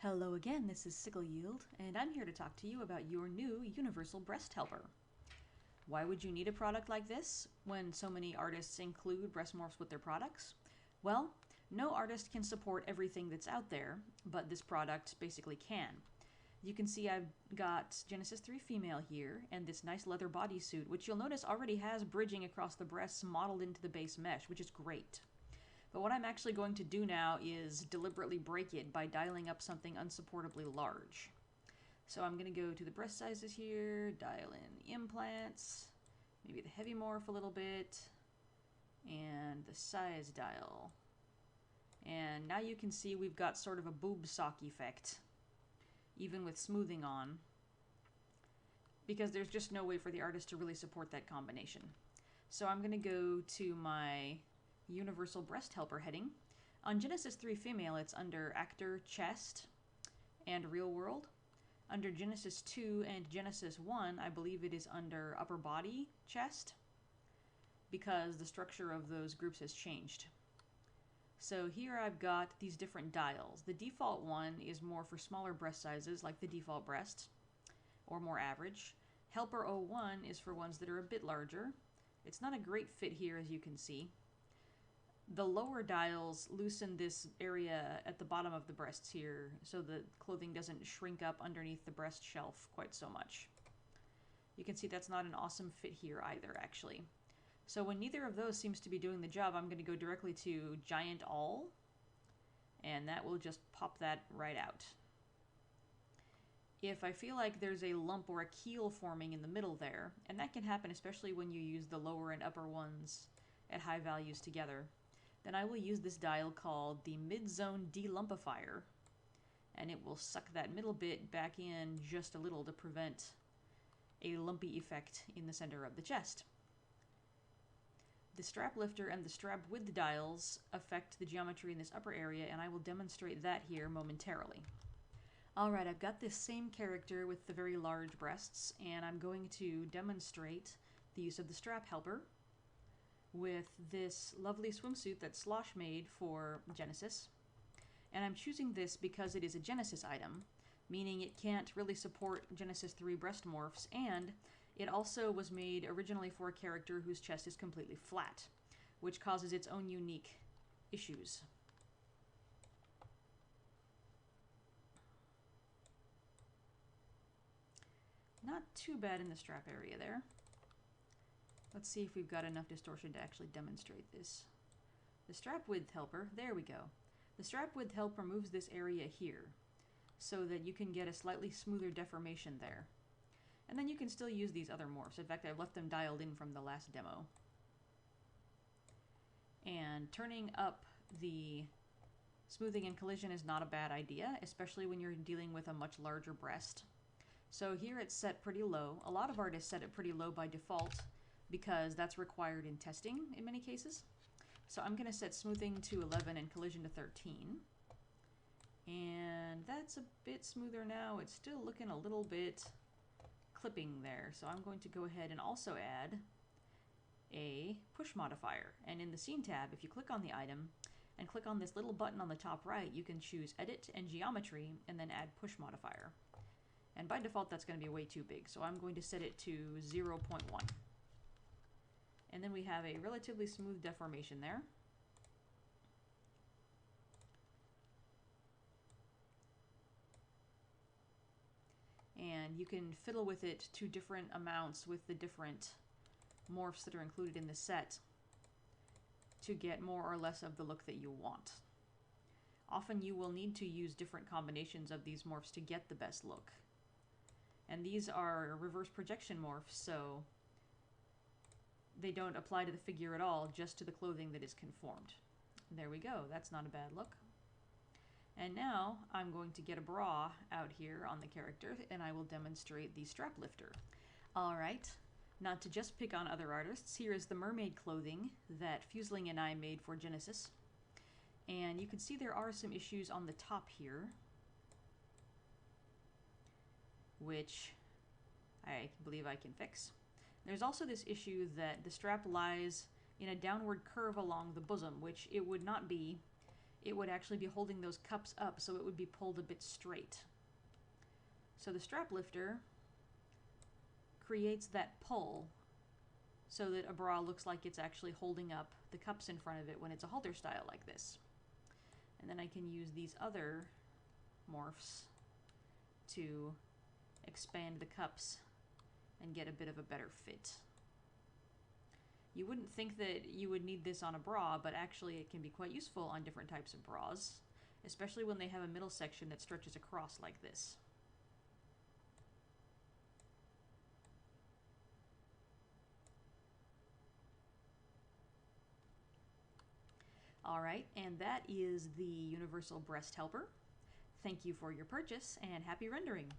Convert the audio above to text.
Hello again, this is SickleYield, and I'm here to talk to you about your new Universal Breast Helper. Why would you need a product like this when so many artists include breast morphs with their products? Well, no artist can support everything that's out there, but this product basically can. You can see I've got Genesis 3 female here, and this nice leather bodysuit, which you'll notice already has bridging across the breasts modeled into the base mesh, which is great. But what I'm actually going to do now is deliberately break it by dialing up something unsupportably large. So I'm going to go to the breast sizes here, dial in implants, maybe the heavy morph a little bit, and the size dial. And now you can see we've got sort of a boob sock effect, even with smoothing on, because there's just no way for the artist to really support that combination. So I'm going to go to my Universal Breast Helper heading. On Genesis 3 female, it's under Actor, Chest, and Real World. Under Genesis 2 and Genesis 1, I believe it is under Upper Body, Chest, because the structure of those groups has changed. So here I've got these different dials. The default one is more for smaller breast sizes, like the default breast, or more average. Helper 01 is for ones that are a bit larger. It's not a great fit here, as you can see. The lower dials loosen this area at the bottom of the breasts here so the clothing doesn't shrink up underneath the breast shelf quite so much. You can see that's not an awesome fit here either, actually. So when neither of those seems to be doing the job, I'm going to go directly to Giant All, and that will just pop that right out. If I feel like there's a lump or a keel forming in the middle there, and that can happen especially when you use the lower and upper ones at high values together, then I will use this dial called the Mid-Zone Delumpifier, and it will suck that middle bit back in just a little to prevent a lumpy effect in the center of the chest. The strap lifter and the strap width dials affect the geometry in this upper area, and I will demonstrate that here momentarily. Alright, I've got this same character with the very large breasts, and I'm going to demonstrate the use of the strap helper with this lovely swimsuit that Slosh made for Genesis. And I'm choosing this because it is a Genesis item, meaning it can't really support Genesis 3 breast morphs, and it also was made originally for a character whose chest is completely flat, which causes its own unique issues. Not too bad in the strap area there. Let's see if we've got enough distortion to actually demonstrate this. The strap width helper, there we go. The strap width help removes this area here so that you can get a slightly smoother deformation there. And then you can still use these other morphs. In fact, I've left them dialed in from the last demo. And turning up the smoothing and collision is not a bad idea, especially when you're dealing with a much larger breast. So here it's set pretty low. A lot of artists set it pretty low by default, because that's required in testing in many cases. So I'm going to set smoothing to 11 and collision to 13. And that's a bit smoother now. It's still looking a little bit clipping there. So I'm going to go ahead and also add a push modifier. And in the scene tab, if you click on the item and click on this little button on the top right, you can choose edit and geometry and then add push modifier. And by default, that's going to be way too big. So I'm going to set it to 0.1. And then we have a relatively smooth deformation there. And you can fiddle with it to different amounts with the different morphs that are included in the set to get more or less of the look that you want. Often you will need to use different combinations of these morphs to get the best look. And these are reverse projection morphs, so they don't apply to the figure at all, just to the clothing that is conformed. There we go, that's not a bad look. And now I'm going to get a bra out here on the character, and I will demonstrate the strap lifter. Alright, not to just pick on other artists, here is the mermaid clothing that Fusling and I made for Genesis. And you can see there are some issues on the top here, which I believe I can fix. There's also this issue that the strap lies in a downward curve along the bosom, which it would not be it would actually be holding those cups up, so it would be pulled a bit straight. So the strap lifter creates that pull so that a bra looks like it's actually holding up the cups in front of it when it's a halter style like this. And then I can use these other morphs to expand the cups and get a bit of a better fit. You wouldn't think that you would need this on a bra, but actually it can be quite useful on different types of bras, especially when they have a middle section that stretches across like this. Alright, and that is the Universal Breast Helper. Thank you for your purchase, and happy rendering!